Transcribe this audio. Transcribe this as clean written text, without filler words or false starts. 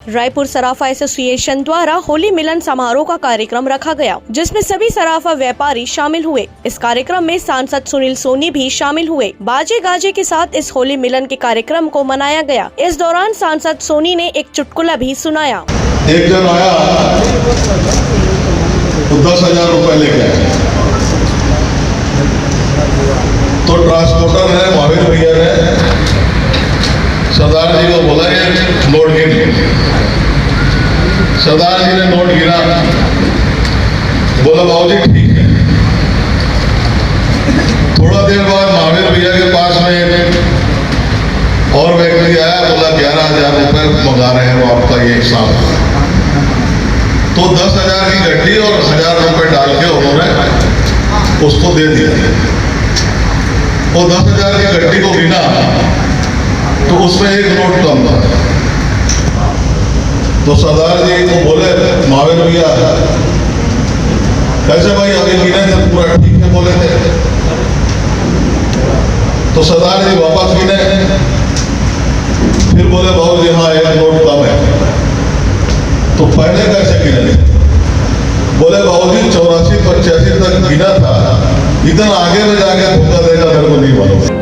रायपुर सराफा association द्वारा होली मिलन समारोह का कार्यक्रम रखा गया, जिसमें सभी सराफा व्यापारी शामिल हुए। इस कार्यक्रम में सांसद सुनील सोनी भी शामिल हुए। बाजे गाजे के साथ इस होली मिलन के कार्यक्रम को मनाया गया। इस दौरान सांसद सोनी ने एक चुटकुला भी सुनाया। एक जन आया तो 10,000 रुपए लेके आया, तो ट्रांसपोर्टर है महावीर भैया ने सरदार जी को बोला ये नोट गिन। सरदार जी ने नोट गिना, बोला बाबूजी ठीक है। थोड़ा देर बाद महावीर भैया के पास में और व्यक्ति आया, बोला 11,000 रुपए मंगा रहे हैं वो आपका ये हिसाब। तो 10,000 की गड्डी और 1,000 रुपए डाल के उन्होंने उसको दे दिया। वो 10,000 की गड्डी को गिना तो उसमें एक नोट कम था। तो सरदार जी को बोले महावीर भैया कैसे भाई अभी गिने थे पूरा ठीक है बोले थे। तो सरदार जी वापस गिने, फिर बोले बाबू जी हाँ एक नोट कम है। तो पहले कैसे गिने थे? बोले बाबूजी 84-85 तक गिना था, इतना आगे में जाके धोखा देगा मेरे को नहीं मालूम।